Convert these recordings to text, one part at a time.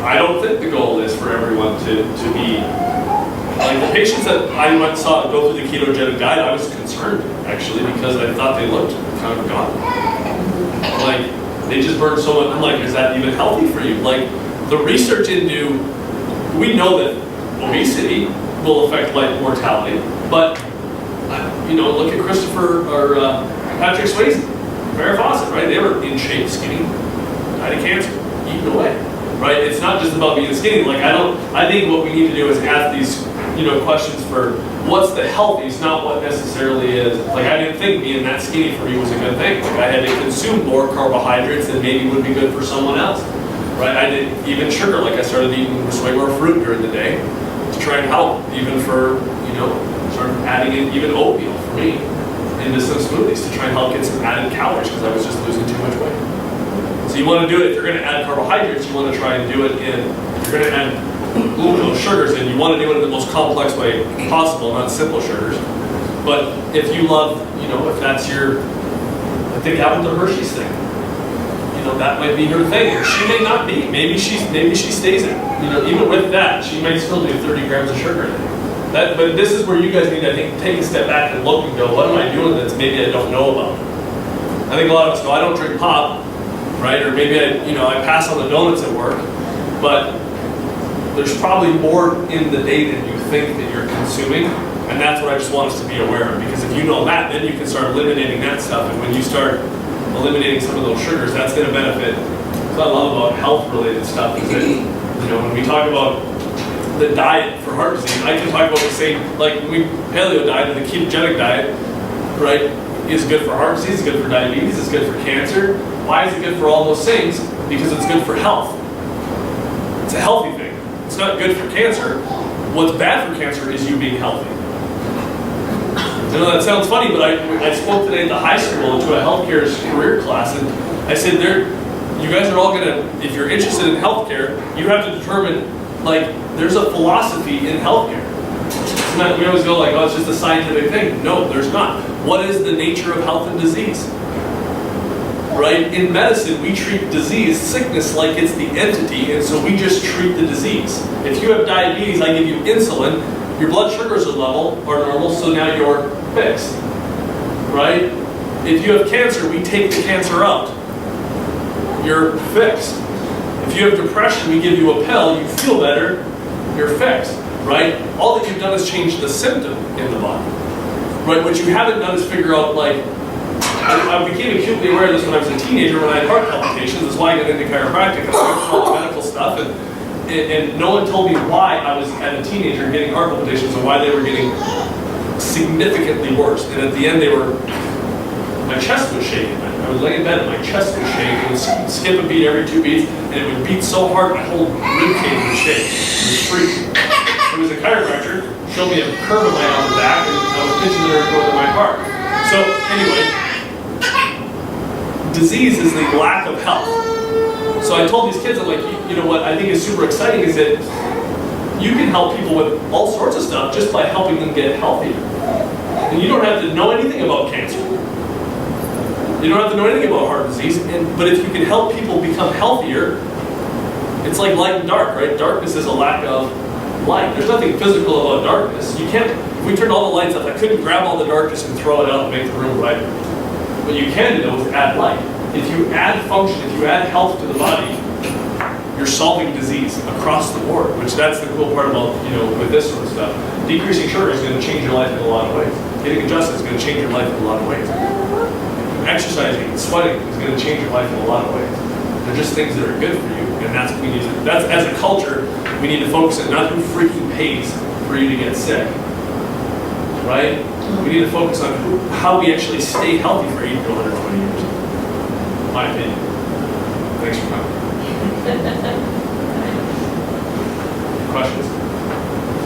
I don't think the goal is for everyone to be, like the patients that I went and saw go through the ketogenic diet, I was concerned actually because I thought they looked kind of gone. Like they just burned so much. I'm like, is that even healthy for you? Like the research into, we know that obesity will affect life mortality, but you know, look at Christopher or Patrick Swayze, Farrah Fawcett, right? They were in shape, skinny, died of cancer, eaten away, right? It's not just about being skinny. Like I think what we need to do is ask these, you know, questions for what's the healthiest, not what necessarily is. Like I didn't think being that skinny for me was a good thing. Like I had to consume more carbohydrates than maybe would be good for someone else, right? I did even sugar. Like I started eating way more fruit during the day to try and help, even for, you know, started adding in even oatmeal for me into some smoothies to try and help get some added calories because I was just losing too much weight. So you want to do it, if you're going to add carbohydrates, you want to try and do it in, if you're going to add glucose sugars in, you want to do it in the most complex way possible, not simple sugars. But if you love, you know, if that's your, I think that was the Hershey's thing. You know, that might be her thing. Or she may not be. Maybe she stays in. You know, even with that, she might still do 30 grams of sugar in it. But this is where you guys need to, I think, take a step back and look and go, what am I doing that's maybe I don't know about? I think a lot of us go, I don't drink pop, right? Or maybe I pass on the donuts at work, but there's probably more in the day than you think that you're consuming, and that's what I just want us to be aware of, because if you know that, then you can start eliminating that stuff, and when you start eliminating some of those sugars, that's going to benefit. What I love about health-related stuff is that, you know, when we talk about the diet for heart disease, I can talk about the same, like paleo diet or the ketogenic diet, right, is good for heart disease, it's good for diabetes, it's good for cancer. Why is it good for all those things? Because it's good for health. It's a healthy thing. It's not good for cancer. What's bad for cancer is you being healthy. I know that sounds funny, but I spoke today at the high school to a healthcare career class, and I said, you guys are all gonna, if you're interested in healthcare, you have to determine, like, there's a philosophy in healthcare. It's not, we always go like, oh, it's just a scientific thing. No, there's not. What is the nature of health and disease? Right? In medicine, we treat disease, sickness, like it's the entity, and so we just treat the disease. If you have diabetes, I give you insulin, your blood sugars are normal, so now you're fixed. Right? If you have cancer, we take the cancer out. You're fixed. If you have depression, we give you a pill, you feel better, you're fixed. Right? All that you've done is change the symptom in the body. Right? What you haven't done is figure out, like, I became acutely aware of this when I was a teenager when I had heart palpitations. That's why I got into chiropractic. I went through all the medical stuff, and no one told me why I was, at a teenager, getting heart palpitations and why they were getting significantly worse. And at the end, my chest was shaking. I was laying in bed and my chest was shaking. It would skip a beat every 2 beats, and it would beat so hard my whole rib cage would shake. It was freaking. It was a chiropractor, showed me a curve of my on the back, and I was pinching the nerve going to my heart. So anyway, disease is the lack of health. So I told these kids, I'm like, you know what I think is super exciting is that you can help people with all sorts of stuff just by helping them get healthier. And you don't have to know anything about cancer. You don't have to know anything about heart disease, but if you can help people become healthier, it's like light and dark, right? Darkness is a lack of light. There's nothing physical about darkness. You can't, if we turned all the lights off, I couldn't grab all the darkness and throw it out and make the room brighter. What you can do is add light. If you add function, if you add health to the body, you're solving disease across the board, which that's the cool part about, you know, with this sort of stuff. Decreasing sugar is going to change your life in a lot of ways. Getting adjusted is going to change your life in a lot of ways. Exercising, sweating is going to change your life in a lot of ways. They're just things that are good for you, and that's what we need to, that's, as a culture, we need to focus on not who freaking pays for you to get sick, right? We need to focus on how we actually stay healthy for 80 to 120 years. My opinion. Thanks for coming. Questions?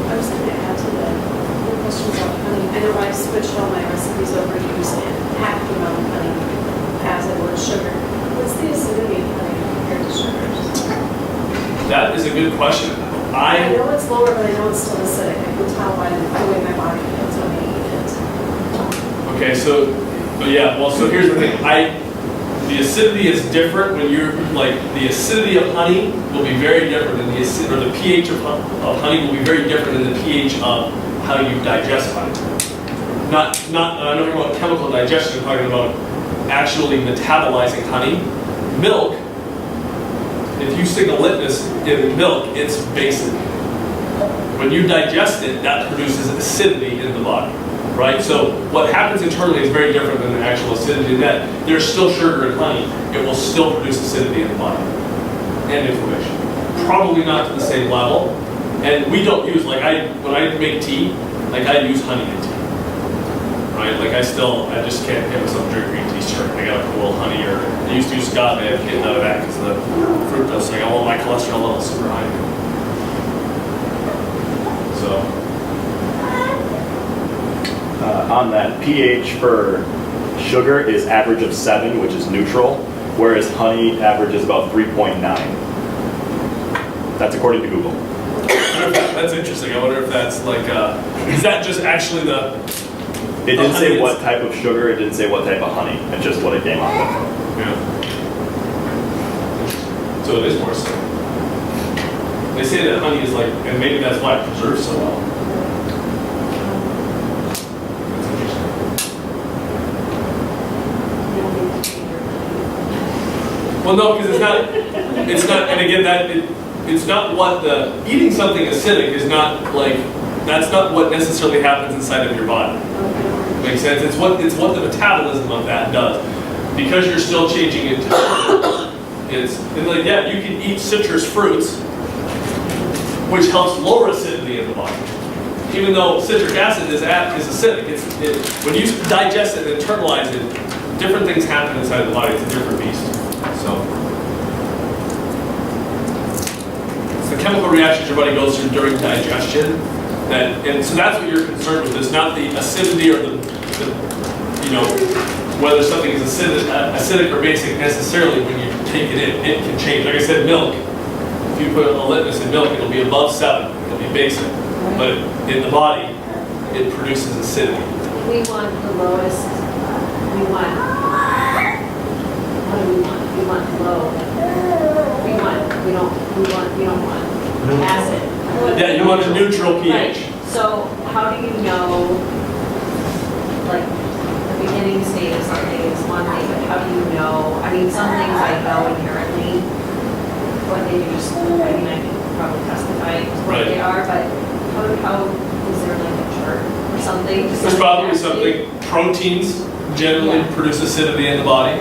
I was going to add to the questions on honey. I know I switched all my recipes over to using half the amount of honey as it was sugar. What's the acidity of honey compared to sugars? That is a good question. I know it's lower, but I know it's still acidic. I can tell by the way my body feels when I eat it. Okay, so, but yeah, well, so here's the thing. The acidity is different when you're, like, the acidity of honey will be very different than the pH of honey will be very different than the pH of how you digest honey. I'm not talking about chemical digestion, I'm talking about actually metabolizing honey. Milk, if you stick a litmus in milk, it's basic. When you digest it, that produces acidity in the body, right? So what happens internally is very different than the actual acidity in that. There's still sugar in honey. It will still produce acidity in the body and inflammation. Probably not to the same level. And we don't use, like when I make tea, like I use honey in tea, right? Like I just can't get myself drink green tea straight. I gotta put a little honey or, I used to use agave, I'm getting out of that because the fructose, like I want my cholesterol level super high. So. On that, pH for sugar is average of 7, which is neutral, whereas honey averages about 3.9. That's according to Google. That's interesting. I wonder if that's like, is that just actually the... It didn't say what type of sugar, it didn't say what type of honey, it's just what it came up with. Yeah. So it is more so. They say that honey is like, and maybe that's why it preserves so well. That's interesting. Well, no, because it's not, and again, it's not what eating something acidic is not like, that's not what necessarily happens inside of your body. Makes sense? It's what the metabolism of that does. Because you're still changing it to sugar, it's like, yeah, you can eat citrus fruits, which helps lower acidity in the body. Even though citric acid is acidic, when you digest it and internalize it, different things happen inside the body. It's a different beast. So it's the chemical reactions your body goes through during digestion. And so that's what you're concerned with. It's not the acidity or the whether something is acidic or basic necessarily when you take it in. It can change. Like I said, milk. If you put a litmus in milk, it'll be above 7. It'll be basic. But in the body, it produces acidity. We want the lowest. We want. What do we want? We want low. We don't want acid. Yeah, you want a neutral pH. Right. So how do you know, like, the beginning state of something is one thing, but how do you know? I mean, some things I know inherently, but they just, I mean, I can probably testify to what they are, but how is there like a chart or something? There's probably something. Proteins generally produce acidity in the body.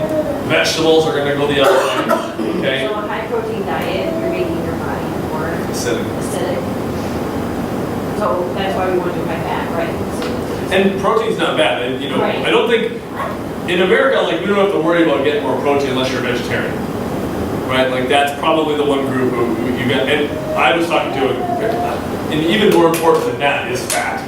Vegetables are going to go the other way. Okay. So a high protein diet, you're making your body more acidic. So that's why we want to high fat, right? And protein's not bad. And, right. I don't think in America, like, we don't have to worry about getting more protein unless you're a vegetarian, right? Like, that's probably the one group who you get. And I was talking to and even more important than that is fat.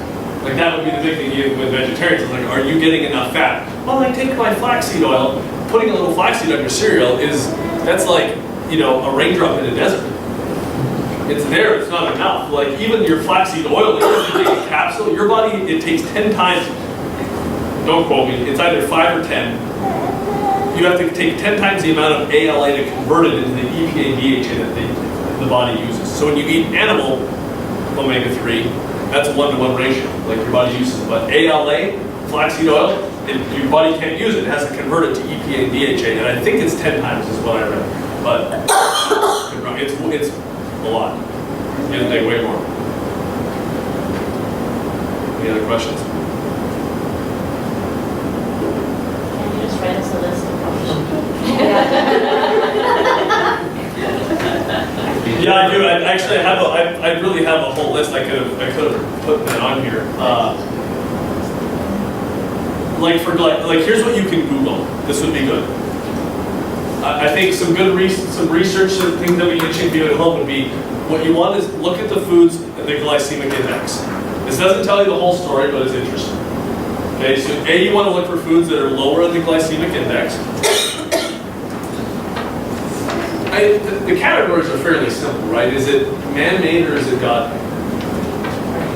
Like, that would be the big thing with vegetarians. Is like, are you getting enough fat? Well, I take my flaxseed oil. Putting a little flaxseed on your cereal that's like, a raindrop in a desert. It's there, it's not enough. Like, even your flaxseed oil, like, if you take a capsule, your body, it takes 10 times, don't quote me, it's either 5 or 10. You have to take 10 times the amount of ALA to convert it into the EPA DHA that the body uses. So when you eat animal omega-3, that's a 1-to-1 ratio, like your body uses it. But ALA, flaxseed oil, your body can't use it. It has to convert it to EPA and DHA, and I think it's 10 times is what I read. But it's a lot. You have to take way more. Any other questions? Can you just write us a list of what we should do? Yeah, I do. I really have a whole list. I could have put that on here. Like here's what you can Google. This would be good. I think some research, some things that we should do at home would be, what you want is look at the foods, the glycemic index. This doesn't tell you the whole story, but it's interesting. Okay, so you want to look for foods that are lower in the glycemic index. The categories are fairly simple, right? Is it man-made or is it God-made?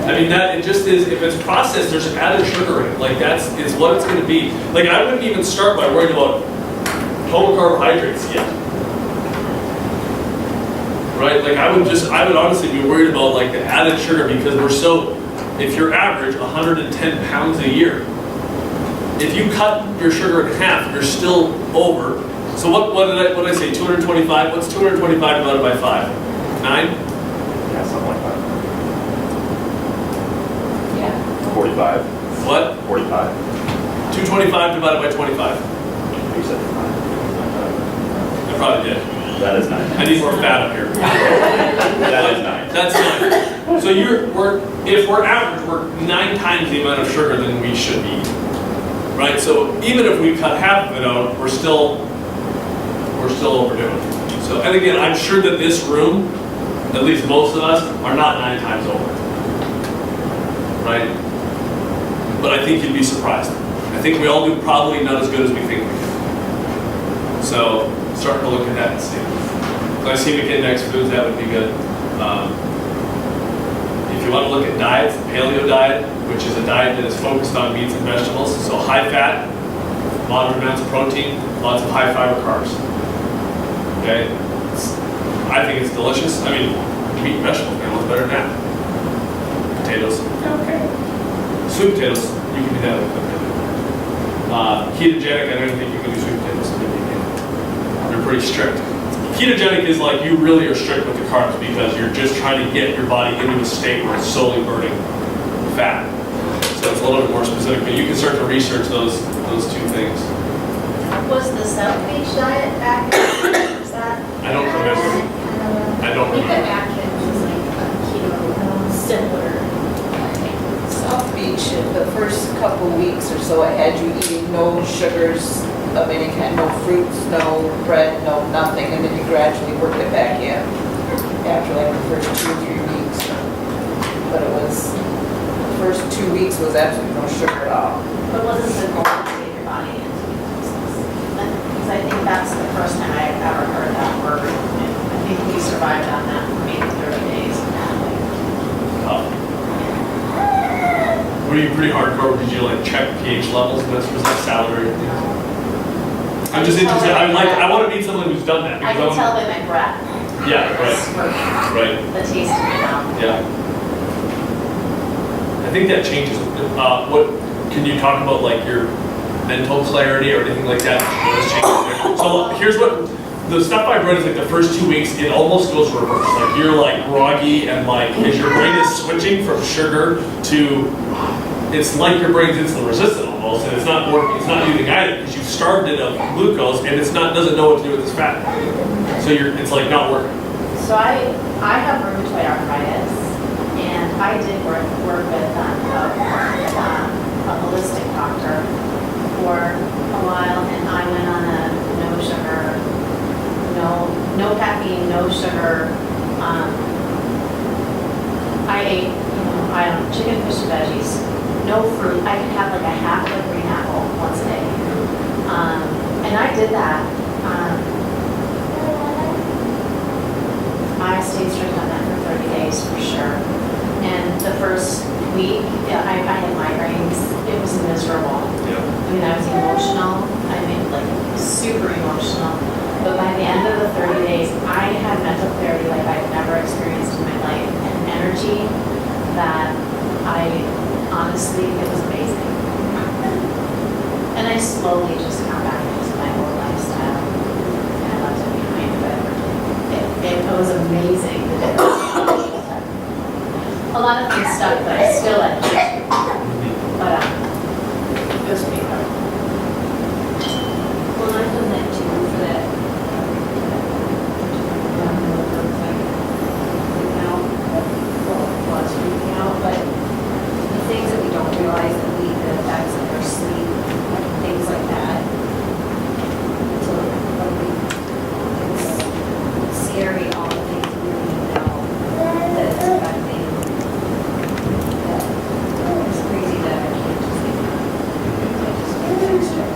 I mean, that it just is. If it's processed, there's added sugar in it. Like, it's what it's going to be. Like, I wouldn't even start by worrying about total carbohydrates yet. Right? Like I would honestly be worried about like the added sugar because if you're average 110 pounds a year, if you cut your sugar in half, you're still over. So what did I say? 225? What's 225 divided by 5? 9? Yeah, something like that. Yeah. 45. What? 45. 225 divided by 25. You said 5. I probably did. That is 9. I need more fat up here. That is 9. That's 9. So if we're average, we're 9 times the amount of sugar than we should be eating. Right? So even if we cut half of it out, we're still overdoing it. So, and again, I'm sure that this room, at least most of us, are not 9 times over. Right? But I think you'd be surprised. I think we all do probably not as good as we think we do. So, start to look at that and see. Glycemic index foods, that would be good. If you want to look at diets, the paleo diet, which is a diet that is focused on meats and vegetables, so high fat, moderate amounts of protein, lots of high fiber carbs. Okay? I think it's delicious. I mean, meat and vegetables, man, what's better than that? Potatoes. Okay. Sweet potatoes, you can do that with them. Ketogenic, I don't think you can do sweet potatoes. They're pretty strict. Ketogenic is like you really are strict with the carbs because you're just trying to get your body into a state where it's solely burning fat. So it's a little bit more specific, but you can start to research those two things. Was the South Beach diet back? Is that? I don't remember. I don't I think remember. that Atkins was like a keto, similar. South Beach, the first couple weeks or so, I had you eating no sugars of any kind, no fruits, no bread, no nothing, and then you gradually worked it back in after like the first 2 or 3 weeks. But it was, the first 2 weeks was absolutely no sugar at all. But wasn't the goal to get your body into ketosis? Because I think that's the first time I ever heard that word. I think we survived on that for maybe 30 days. Were you pretty hardcore? Did you like check pH levels? Was that salary? I'm just interested. I want to meet someone who's done that. I can tell by my breath. Yeah, right. Right. The taste in my mouth. Yeah. I think that changes. What can you talk about, like your mental clarity or anything like that? So here's what the stuff I've read is like the first 2 weeks, it almost goes reverse. Like you're like groggy and like as your brain is switching from sugar to, it's like your brain's insulin resistant almost, and it's not working. It's not using either because you starved it of glucose and it's not doesn't know what to do with this fat. So it's like not working. So I have rheumatoid arthritis, and I did work with a holistic doctor for a while, and I went on a no sugar, no caffeine, no sugar. I ate, chicken, fish, and veggies, no fruit. I could have like a half of a green apple once a day, and I did that. I stayed strict on that for 30 days for sure. And the first week, I had migraines. It was miserable. Yeah. I mean, I was emotional. I mean, like super emotional. But by the end of the 30 days, I had mental clarity like I've never experienced in my life, and energy that honestly, it was amazing. And I slowly just got back into my old lifestyle, and I left it behind, but it was amazing, the difference. A lot of things stuck, but I still had to. But it was pretty hard. Well, I've done that too for that. But the things that we don't realize that the effects of our sleep, things like that. So it's scary, all the things we don't even know that it's affecting. It's crazy that I can't just get extra.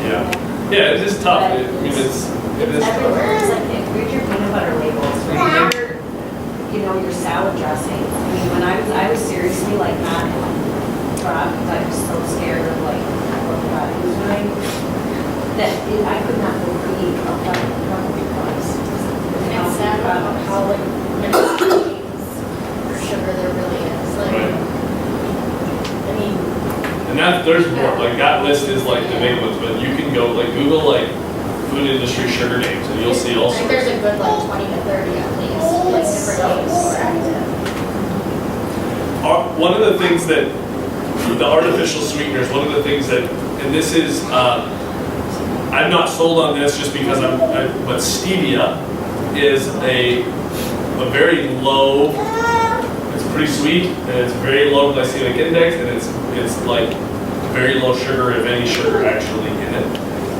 Yeah. Yeah, it is tough. I mean, it is Everywhere. It's tough. like, read your peanut butter labels, read your salad dressing. I mean, when I was seriously like not in drop because I was so scared of like what the body was doing. that I could not believe how far the company was. It's sad about how like many for sugar there really is. Like, Right. I mean, And there's more, like that list is like the big ones, but you can go, like Google like food industry sugar names and you'll see all I think sorts. there's a good like 20 to 30 at least, like different names for active. One of the things that, the artificial sweeteners, one of the things that, and this is, I'm not sold on this just because but stevia is a very low, it's pretty sweet, and it's very low glycemic index, and it's like very low sugar, if any sugar actually in it.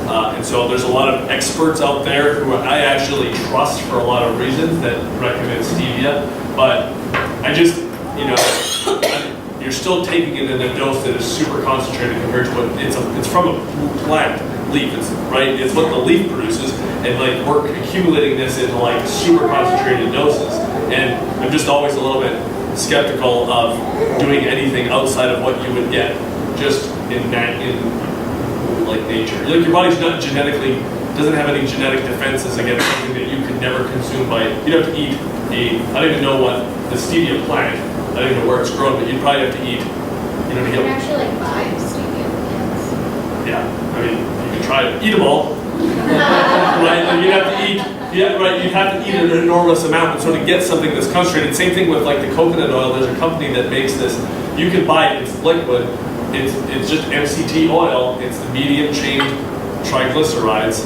And so there's a lot of experts out there who I actually trust for a lot of reasons that recommend stevia, but I just, you know, you're still taking it in a dose that is super concentrated compared to what it's from a plant leaf, right? It's what the leaf produces, and like we're accumulating this in like super concentrated doses. And I'm just always a little bit skeptical of doing anything outside of what you would get just in like nature. Like your body's not genetically, doesn't have any genetic defenses against something that you could never consume by, you'd have to eat I don't even know what the stevia plant, I don't even know where it's grown, but you'd probably have to eat, you know, to You get, can actually like buy stevia plants. yeah, I mean, you can try it, eat them all, right? Like you'd have to eat, yeah, right, you'd have to eat an enormous amount and sort of get something that's concentrated. Same thing with like the coconut oil, there's a company that makes this, you can buy it, it's liquid, it's just MCT oil, it's the medium chain triglycerides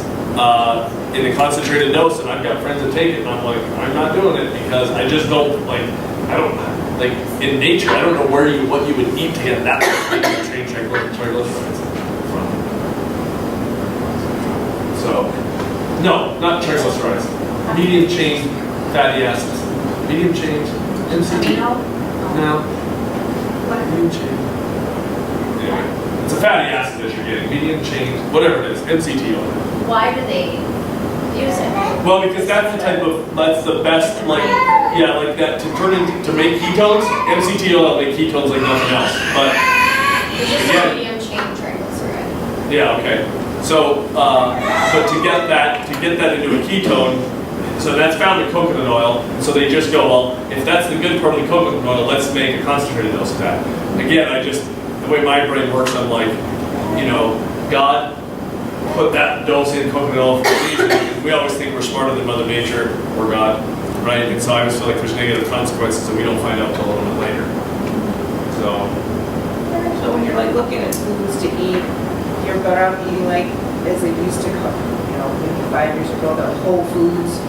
in a concentrated dose, and I've got friends that take it, and I'm like, I'm not doing it because I just don't, like, I don't, like, in nature, I don't know what you would eat to get that much medium chain triglycerides from. So, no, not triglycerides, medium chain fatty acids. Medium chain, MCT. No. Medium chain. Anyway, it's a fatty acid that you're getting, medium chain, whatever it is, MCT oil. Why do they use it? Well, because that's the best, like, yeah, like that, to make ketones, MCT oil will make ketones like nothing else, but, It's just yeah. a medium chain triglyceride. Yeah, okay. So, but to get that into a ketone, so that's found in coconut oil, so they just go, well, if that's the good part of the coconut oil, let's make a concentrated dose of that. Again, the way my brain works, I'm like, you know, God put that dose in coconut oil for a reason. We always think we're smarter than Mother Nature or God, right? And so I always feel like there's negative consequences that we don't find out till a little bit later. So when you're like looking at foods to eat, you're better off eating like as they used to cook, you know, maybe 5 years ago, the whole foods.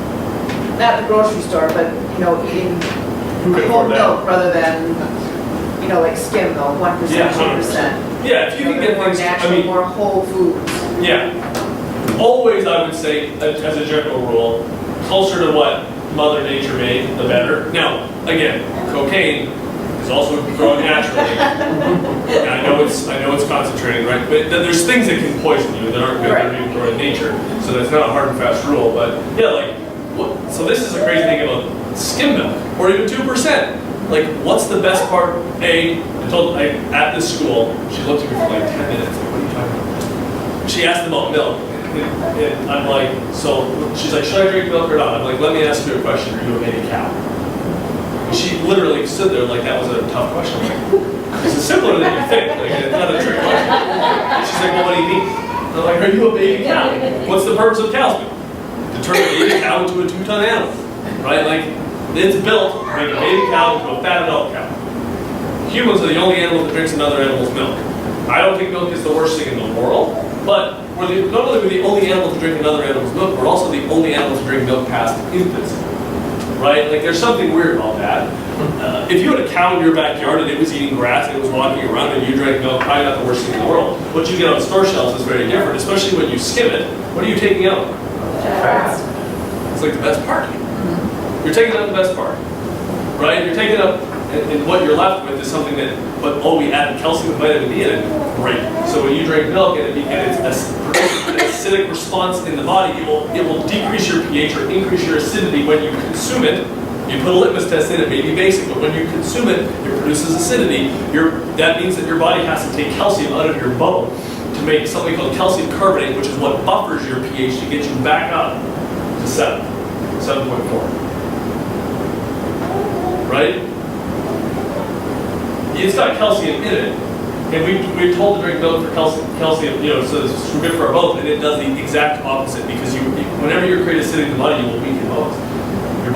Not the grocery store, but, you know, eating who can whole afford that? milk rather than, you know, like skim milk, 1%, Yeah, 2%. Yeah, if you can get more things, natural, I mean, more whole foods. yeah. Always, I would say, as a general rule, closer to what Mother Nature made, the better. Now, again, cocaine is also grown naturally. And I know it's concentrated, right? But there's things that can poison you that aren't good that are even grown in nature. So that's not a hard and fast rule. But yeah, like, so this is a crazy thing about skim milk, or even 2%. Like, what's the best part? At this school, she looked at me for like 10 minutes. Like, what are you talking about? She asked about milk. And I'm like, so she's like, should I drink milk or not? I'm like, let me ask you a question. Are you a baby cow? And she literally stood there like that was a tough question. I'm like, this is simpler than you think. Like, it's not a trick question. And she's like, well, what do you mean? And I'm like, are you a baby cow? What's the purpose of cow's milk? To turn a baby cow into a 2-ton animal, right? Like, it's built to make a baby cow into a fat adult cow. Humans are the only animal that drinks another animal's milk. I don't think milk is the worst thing in the world, but not only are we the only animal to drink another animal's milk, we're also the only animal to drink milk past infancy, right? Like, there's something weird about that. If you had a cow in your backyard and it was eating grass and it was walking around and you drank milk, probably not the worst thing in the world. What you get on store shelves is very different, especially when you skim it. What are you taking out? It's like the best part. You're taking out the best part, right? You're taking up, and what you're left with is something that, we added calcium and vitamin D in it. Great. So when you drink milk and it's an acidic response in the body, it will decrease your pH or increase your acidity when you consume it. You put a litmus test in it, maybe basic, but when you consume it, it produces acidity. That means that your body has to take calcium out of your bone to make something called calcium carbonate, which is what buffers your pH to get you back up to 7.4. Right? It's got calcium in it. And we're told to drink milk for calcium, you know, so it's good for our bones, and it does the exact opposite, because whenever you create acidity in the body, you will weaken bones. Your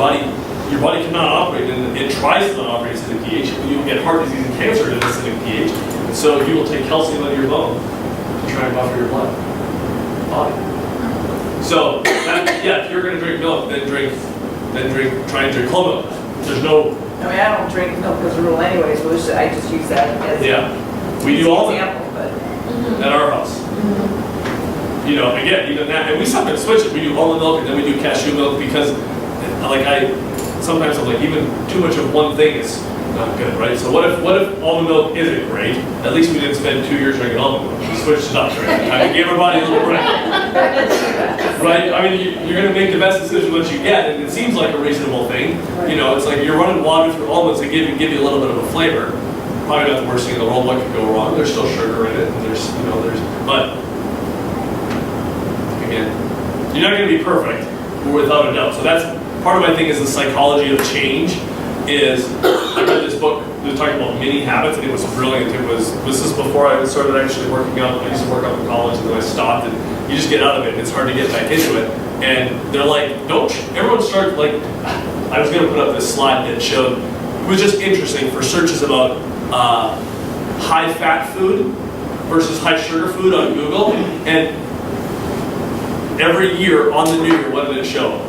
body cannot operate, and it tries to not operate at acidic pH. You'll get heart disease and cancer at acidic pH, and so you will take calcium out of your bone to try and buffer your body. So, yeah, if you're going to drink milk, then try and drink whole milk. There's no. I mean, I don't drink milk as a rule anyways, but I just use that as we do all that example, but. at our house. You know, again, even that, and we sometimes switch it. We do almond milk and then we do cashew milk, because, like, sometimes I'm like, even too much of one thing is not good, right? So what if almond milk isn't great? At least we didn't spend 2 years drinking almond milk. We switched it up, right? I mean, gave our body a little break. Right? I mean, you're going to make the best decision that you get, and it seems like a reasonable thing. You know, it's like you're running water through almonds to give you a little bit of a flavor. Probably not the worst thing in the world. What could go wrong? There's still sugar in it, and but again, you're not going to be perfect, without a doubt. So that's part of my thing is the psychology of change. I read this book that was talking about mini habits, and it was brilliant. This is before I started actually working out. I used to work out in college, and then I stopped, and you just get out of it, and it's hard to get back into it. And they're like, everyone start, like, I was going to put up this slide that showed, it was just interesting for searches about high-fat food versus high-sugar food on Google, and every year on the new year, what did it show?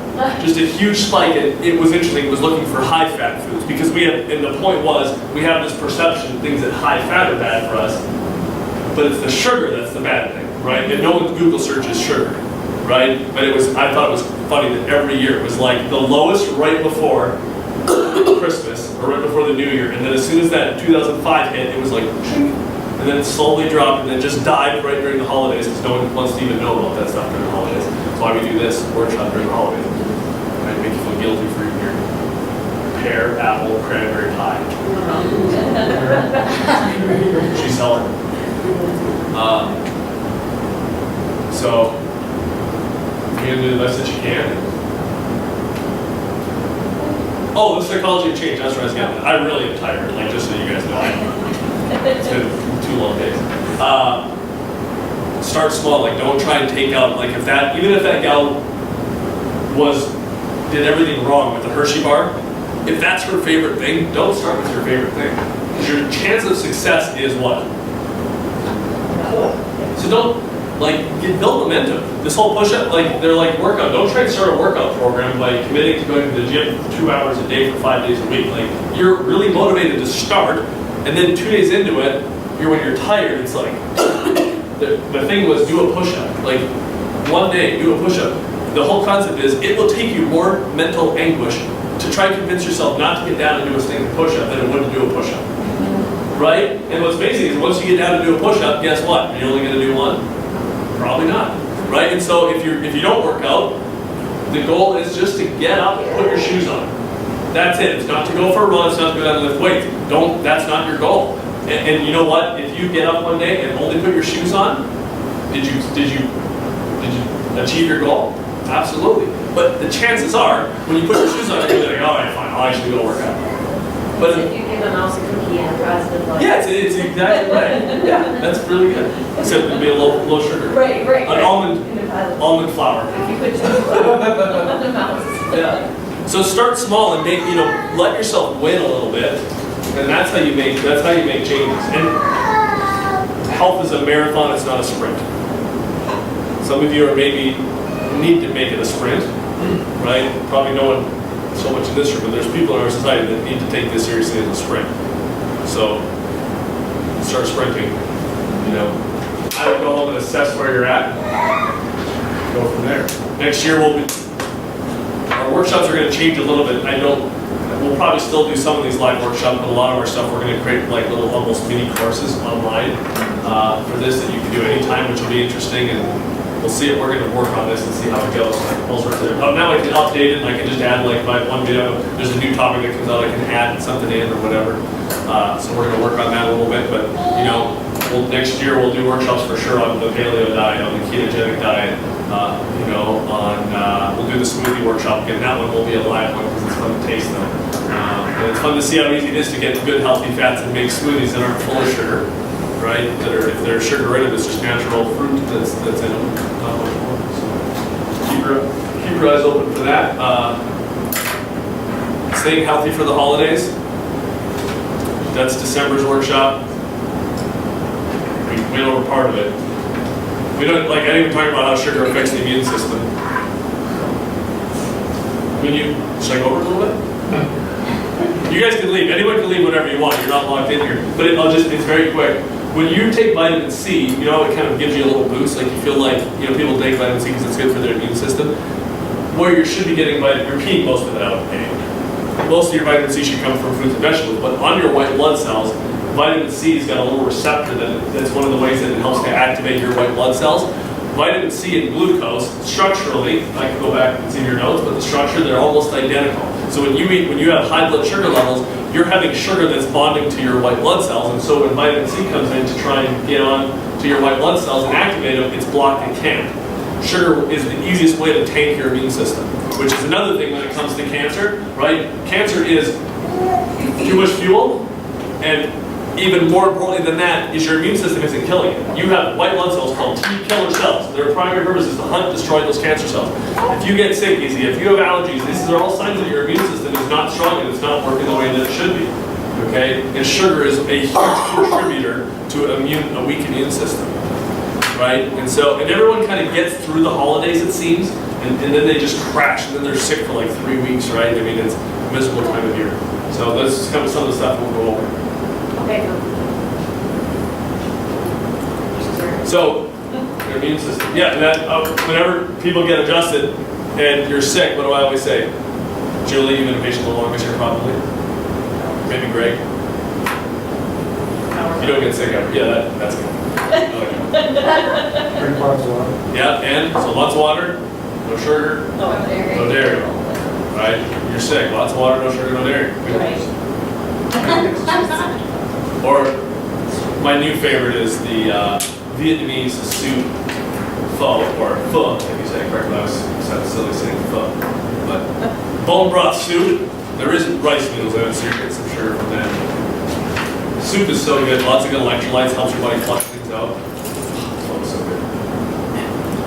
Just a huge spike, and it was interesting. It was looking for high-fat foods, because and the point was, we have this perception that things that high-fat are bad for us, but it's the sugar that's the bad thing, right? And no one Google searches sugar, right? But I thought it was funny that every year it was like the lowest right before Christmas, or right before the new year, and then as soon as that 2005 hit, it was like, and then it slowly dropped, and then just died right during the holidays, because no one wants to even know about that stuff during the holidays. That's why we do this workshop during the holidays. Right? Make you feel guilty for your pear, apple, cranberry pie. She's selling. So, you're going to do the best that you can. Oh, the psychology of change, that's what I was getting at. I really am tired, like, just so you guys know. It's been 2 long days. Start small, like, don't try and take out, like, even if that gal did everything wrong with the Hershey bar, if that's her favorite thing, don't start with your favorite thing. Because your chance of success is what? So don't, build momentum. This whole push-up, they're like workout. Don't try to start a workout program by committing to going to the gym for 2 hours a day for 5 days a week. Like, you're really motivated to start, and then 2 days into it, when you're tired, it's like, the thing was, do a push-up. Like, 1 day, do a push-up. The whole concept is, it will take you more mental anguish to try and convince yourself not to get down and do a standing push-up than it would to do a push-up. Right? And what's amazing is once you get down to do a push-up, guess what? You're only going to do one? Probably not. Right? And so if you don't work out, the goal is just to get up and put your shoes on. That's it. It's not to go for a run, it's not to go down and lift weights. That's not your goal. And you know what? If you get up one day and only put your shoes on, did you achieve your goal? Absolutely. But the chances are, when you put your shoes on, you're like, all right, fine, I'll actually go work out. But if you give a mouse a cookie and a positive life. yeah, it's exactly right. Yeah, that's really good. Except it'd be a low sugar. Right. An almond flour. If you put chocolate on the mouse. Yeah. So start small and let yourself win a little bit, and that's how you make changes. And health is a marathon; it's not a sprint. Some of you are maybe need to make it a sprint, right? Probably no one so much in this room, but there's people in our society that need to take this seriously as a sprint. So start sprinting. I would go home and assess where you're at. Go from there. Next year our workshops are going to change a little bit. We'll probably still do some of these live workshops, but a lot of our stuff we're going to create like little almost mini courses online for this that you can do anytime, which will be interesting. And we'll see it. We're going to work on this and see how it goes. Now I can update it and I can just add like my one video. There's a new topic that comes out, I can add something in or whatever. So we're going to work on that a little bit. But next year we'll do workshops for sure on the paleo diet, on the ketogenic diet, we'll do the smoothie workshop again. That one will be a live one because it's fun to taste them. And it's fun to see how easy it is to get good healthy fats and make smoothies that aren't full of sugar, right? If they're sugar rid, it's just natural fruit that's in them. Not much more. So keep your eyes open for that. Staying healthy for the holidays. That's December's workshop. We went over part of it. We don't I didn't even talk about how sugar affects the immune system. Should I go over it a little bit? You guys can leave. Anyone can leave whenever you want. You're not locked in here. But it's very quick. When you take vitamin C, you know it kind of gives you a little boost. Like you feel like, people take vitamin C because it's good for their immune system. Where you should be getting you're peeing most of it out anyway. Most of your vitamin C should come from fruits and vegetables, but on your white blood cells, vitamin C has got a little receptor that's one of the ways that it helps to activate your white blood cells. Vitamin C and glucose, structurally, I can go back and see your notes, but the structure, they're almost identical. So when you have high blood sugar levels, you're having sugar that's bonding to your white blood cells, and so when vitamin C comes in to try and get on to your white blood cells and activate them, it's blocked and can't. Sugar is the easiest way to tank your immune system, which is another thing when it comes to cancer, right? Cancer is too much fuel, and even more importantly than that is your immune system isn't killing it. You have white blood cells called T killer cells. Their primary purpose is to hunt, destroy those cancer cells. If you get sick easy, if you have allergies, these are all signs that your immune system is not strong and it's not working the way that it should be. Okay? And sugar is a huge contributor to a weak immune system. Right? And everyone kind of gets through the holidays, it seems, and then they just crash, and then they're sick for like 3 weeks, right? I mean, it's a miserable time of year. So that's kind of some of the stuff we'll go over. Okay. So, your immune system. Yeah, whenever people get adjusted and you're sick, what do I always say? Julie, you've been a patient the longest here, probably. Maybe Greg. You don't get sick ever. Yeah, that's good. Drink lots of water. Yeah, and so lots of water, no sugar, No dairy. no dairy. Right? You're sick. Lots of water, no sugar, no dairy. Right. Or my new favorite is the Vietnamese Soup pho, or pho, if you say it correctly. I was silly saying pho. But bone broth soup, there isn't rice noodles in it, so you're getting some sugar from that. Soup is so good. Lots of good electrolytes, helps your body flush things out. Oh, so good.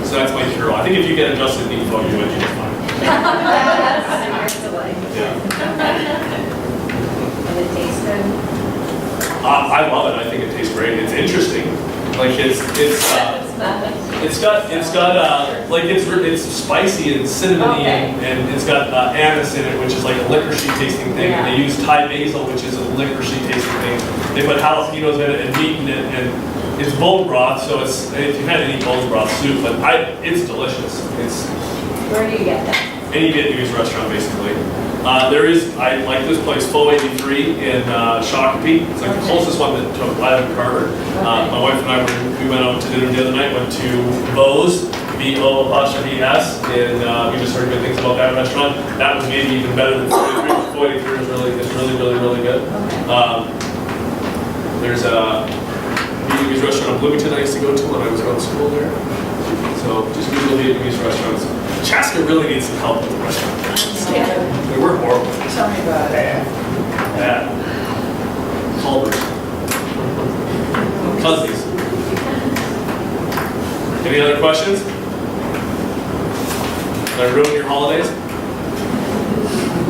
So that's my cure. I think if you get adjusted and eat pho, you're doing just fine. Yeah. And it tastes good. I love it. I think it tastes great. It's interesting. Like it's spicy and cinnamony, Okay. and it's got anise in it, which is like a licorice tasting thing. And they use Thai basil, which is a licorice tasting thing. They put jalapenos in it and meat in it, and it's bone broth. So if you've had any bone broth soup, but it's delicious. It's Where do you get that? any Vietnamese restaurant basically. I like this place, Pho 83 in Shakopee. It's like the closest one that took Live and Carver. My wife and I, we went out to dinner the other night, went to Bo's, B-O'-S, and we just heard good things about that restaurant. That was maybe even better than Pho 83. Pho 83 is really good. There's a Vietnamese restaurant in Bloomington I used to go to when I was going to school there. So just Google Vietnamese restaurants. Chaska really needs some help with the restaurant. They were horrible. Tell me about it. Bad. Culvers. Cousins. Any other questions? Did I ruin your holidays?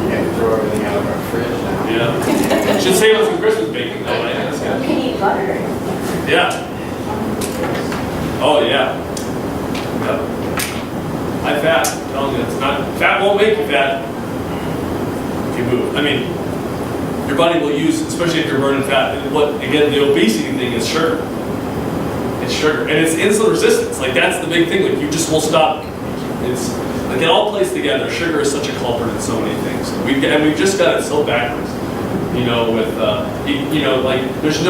Yeah, throw everything out of our fridge now. Yeah. Should save us some Christmas baking though, right? That's You good. can eat butter. Yeah. Oh, yeah. Yep. High fat. I'm telling you, it's not, fat won't make you fat if you move. I mean, your body will use, especially if you're burning fat. And again, the obesity thing is sugar. It's sugar. And it's insulin resistance. Like, that's the big thing. Like, you just will stop. It's, like, it all plays together. Sugar is such a culprit in so many things. And we've just got it so backwards. You know, with, like, there's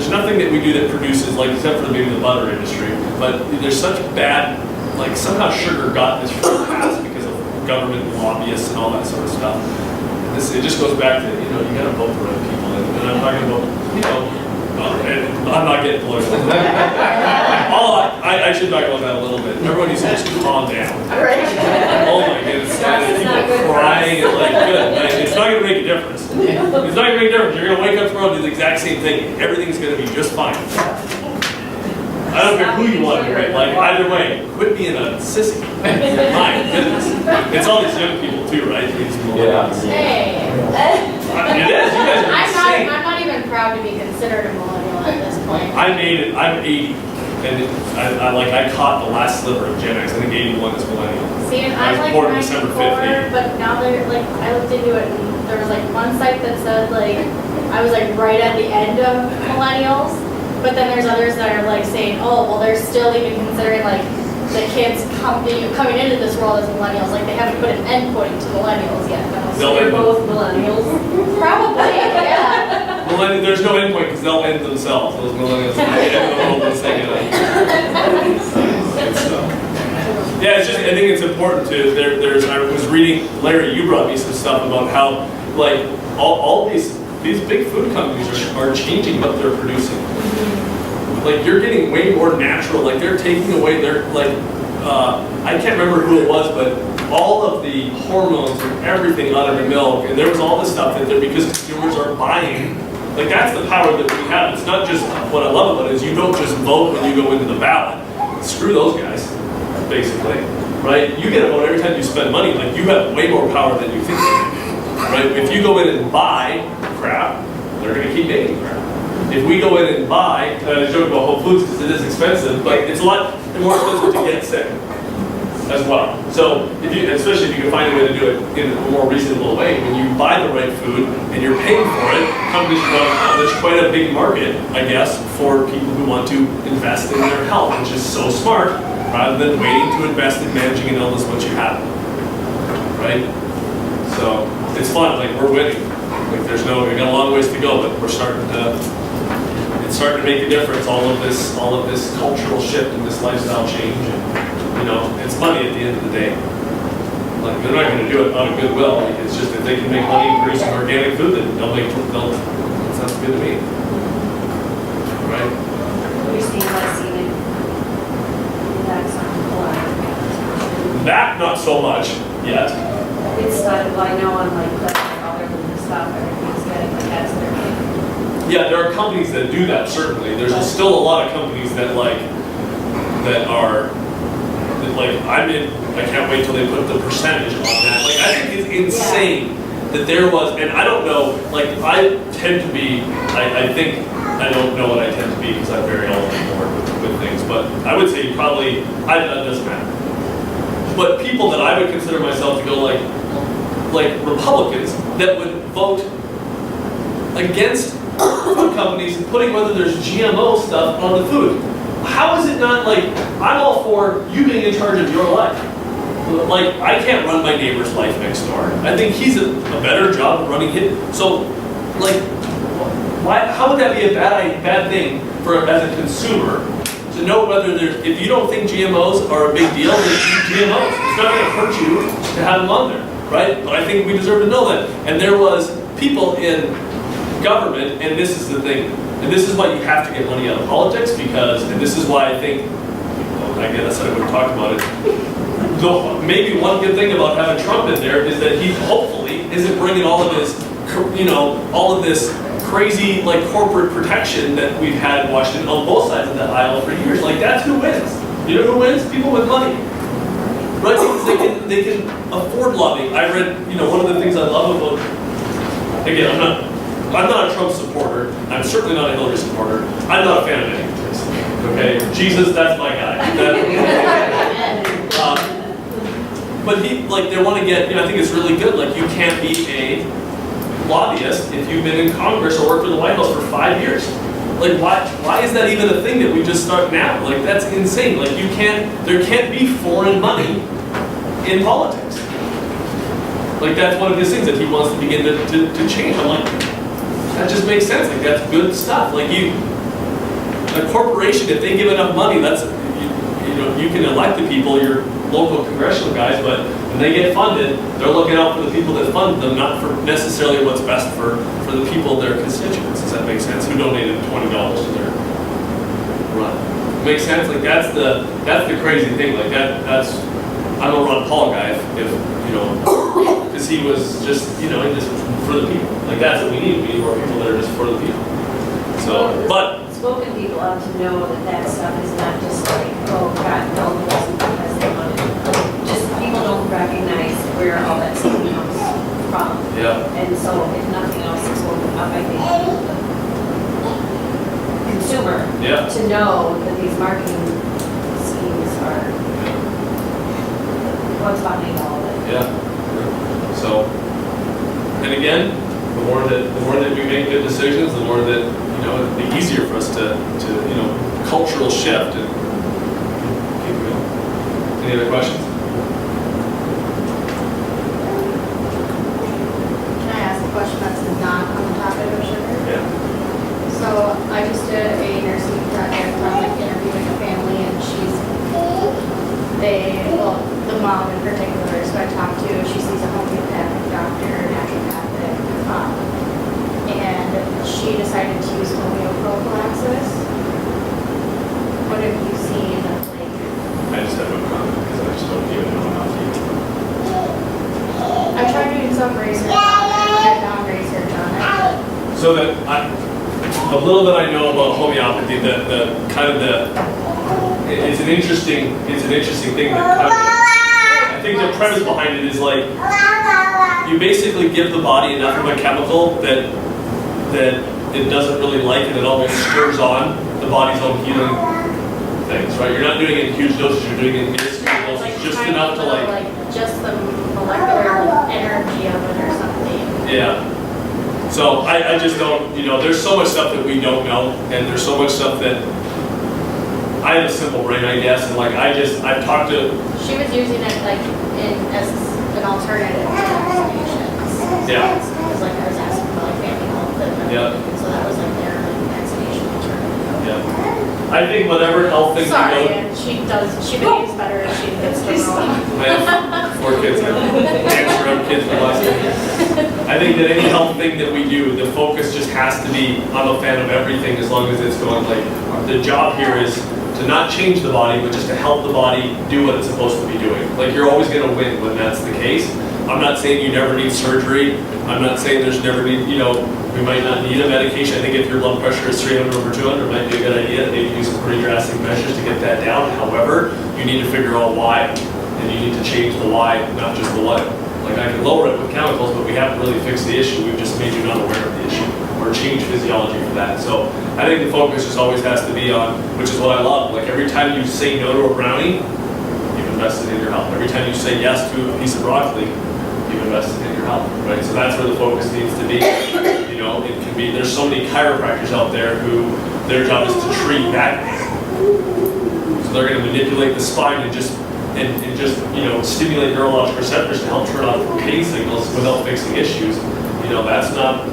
nothing that we do that produces, like, except for maybe the butter industry, but there's such bad, like, somehow sugar got this free pass because of government lobbyists and all that sort of stuff. It just goes back to, you gotta vote for the right people, and I'm talking about, And I'm not getting political. I should talk about that a little bit. Everyone needs to just calm down. Oh my goodness, and people crying and like, good. Like, it's not going to make a difference. It's not going to make a difference. You're going to wake up tomorrow and do the exact same thing. Everything's going to be just fine. I don't care who you want to be, right? Like, either way, quit being a sissy. My goodness. It's all these young people too, right? These millennials. Hey. It is. You guys are insane. I'm not even proud to be considered a millennial at this point. I made it. I'm 80. And I caught the last sliver of Gen X. I think 81 is millennial. See, and I I'm was like born December 94, 15th. but now they're like, I looked into it and there was like one site that said like, I was like right at the end of millennials, but then there's others that are like saying, oh, well, they're still even considering like the kids coming into this world as millennials, like they haven't put an endpoint to millennials yet. They'll They're end both millennials. Probably, yeah. there's no end point because they'll end themselves. Those millennials will end the world once they get Yeah, it's just, I think it's important to, I was reading, Larry, you brought me some stuff about how, like, all these big food companies are changing what they're producing. Like, you're getting way more natural, like, they're taking away their, like, I can't remember who it was, but all of the hormones and everything out of the milk, and there was all this stuff that because consumers are buying. Like, that's the power that we have. It's not just, what I love about it is you don't just vote when you go into the ballot. Screw those guys, basically, right? You get a vote every time you spend money. Like, you have way more power than you think, right? If you go in and buy crap, they're going to keep making crap. If we go in and buy, I joke about Whole Foods because it is expensive, but it's a lot more expensive to get sick as well. So, especially if you can find a way to do it in a more reasonable way, when you buy the right food and you're paying for it, companies run, there's quite a big market, I guess, for people who want to invest in their health, which is so smart, rather than waiting to invest in managing an illness once you have it, right? So, it's fun, like, we're winning. Like, we've got a long ways to go, but we're starting to, it's starting to make a difference, all of this cultural shift and this lifestyle change. And, it's money at the end of the day. Like, they're not going to do it out of goodwill. It's just if they can make money producing organic food, then that sounds good to me. Right? You're seeing glycemic index on blood. That, not so much yet. It's not, well, I know on like other than the stuff, everything's getting like that's their name. Yeah, there are companies that do that, certainly. There's still a lot of companies that are I can't wait till they put the percentage on that. Like, I think it's insane that there was, and I don't know, like, I tend to be, I think, I don't know what I tend to be because I'm very old and bored with things, but I would say probably, that doesn't matter. But people that I would consider myself to go like Republicans that would vote against food companies putting whether there's GMO stuff on the food. How is it not like, I'm all for you being in charge of your life. Like, I can't run my neighbor's life next door. I think he's a better job of running his. So, like, how would that be a bad thing as a consumer to know whether if you don't think GMOs are a big deal, then eat GMOs. It's not going to hurt you to have them on there, right? But I think we deserve to know that. And there was people in government, and this is the thing, and this is why you have to get money out of politics, and this is why I think, I guess I wouldn't talk about it. So maybe one good thing about having Trump in there is that he hopefully isn't bringing all of this crazy like corporate protection that we've had in Washington on both sides of that aisle for years. Like, that's who wins. You know who wins? People with money. Right? Because they can afford lobbying. I read, one of the things I love about, again, I'm not a Trump supporter. I'm certainly not a Hillary supporter. I'm not a fan of any of this. Okay? Jesus, that's my guy. But they want to get, I think it's really good. Like, you can't be a lobbyist if you've been in Congress or worked for the White House for 5 years. Like, why is that even a thing that we just start now? Like, that's insane. Like, there can't be foreign money in politics. Like, that's one of his things that he wants to begin to change. I'm like, that just makes sense. Like, that's good stuff. Like, a corporation, if they give enough money, you can elect the people, your local congressional guys, but when they get funded, they're looking out for the people that fund them, not for necessarily what's best for the people, their constituents. Does that make sense? Who donated $20 to their run? Makes sense? Like that's the crazy thing. Like that's I'm a Ron Paul guy if because he was just he just for the people. Like that's what we need. We need more people that are just for the people. So, but Spoken people ought to know that stuff is not just like, oh, God, no, it wasn't because they wanted it. Just people don't recognize where all that stuff comes from. yeah, And so if nothing else is spoken up, I think the consumer yeah. to know that these marketing schemes are what's behind all of it. Yeah. So, and again, the more that we make good decisions, the more that it'd be easier for us to cultural shift and keep going. Any other questions? Can I ask a question that's not on the topic of sugar? Yeah. So I just did a nursing project on like interviewing a family, and the mom in particular, so I talked to, she sees a homeopathic doctor, naturopathic, and she decided to use homeoprophylaxis. What have you seen, like? I just have no comment because I just don't even know how to use it. I tried doing some research on it, and I found research on it. So that the little that I know about homeopathy, it's an interesting thing that kind of, I think the premise behind it is like you basically give the body enough of a chemical that it doesn't really like, and it almost stirs on the body's own healing things, right? You're not doing it in huge doses, you're doing it in minuscule doses, Like just tiny enough to little, like, just the molecular energy of it or something. yeah. So I just don't, there's so much stuff that we don't know, and there's so much stuff that I have a simple brain, I guess, and like I've talked to. She was using it like as an alternative to vaccinations. Yeah. Because like I was asking for like family health and Yeah. so that was like their like, vaccination alternative. Yeah. I think whatever health things Sorry, we go. and she behaves better if she gets the wrong. I have 4 kids now. Thanks for having kids for the last 10 years. I think that any health thing that we do, the focus just has to be, I'm a fan of everything as long as it's going like, the job here is to not change the body, but just to help the body do what it's supposed to be doing. Like you're always going to win when that's the case. I'm not saying you never need surgery. I'm not saying there's never need, we might not need a medication. I think if your blood pressure is 300/200, it might be a good idea. Maybe use some pretty drastic measures to get that down. However, you need to figure out why, and you need to change the why, not just the what. Like I can lower it with chemicals, but we haven't really fixed the issue. We've just made you not aware of the issue or change physiology for that. So I think the focus just always has to be on, which is what I love. Like every time you say no to a brownie, you've invested in your health. Every time you say yes to a piece of broccoli, you've invested in your health, right? So that's where the focus needs to be. It can be, there's so many chiropractors out there who their job is to treat back pain. So they're going to manipulate the spine and just stimulate neurological receptors to help turn off pain signals without fixing issues. That's not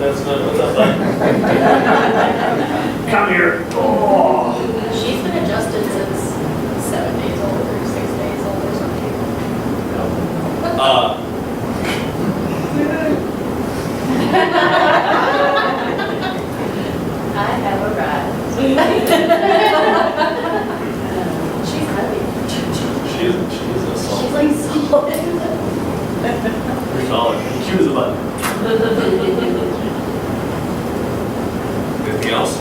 come here. Oh. She's been adjusted since 7 days old or 6 days old or something. I have a rat. She's heavy. She is a She's solid. like solid. Pretty solid. Cute as a button. Anything else?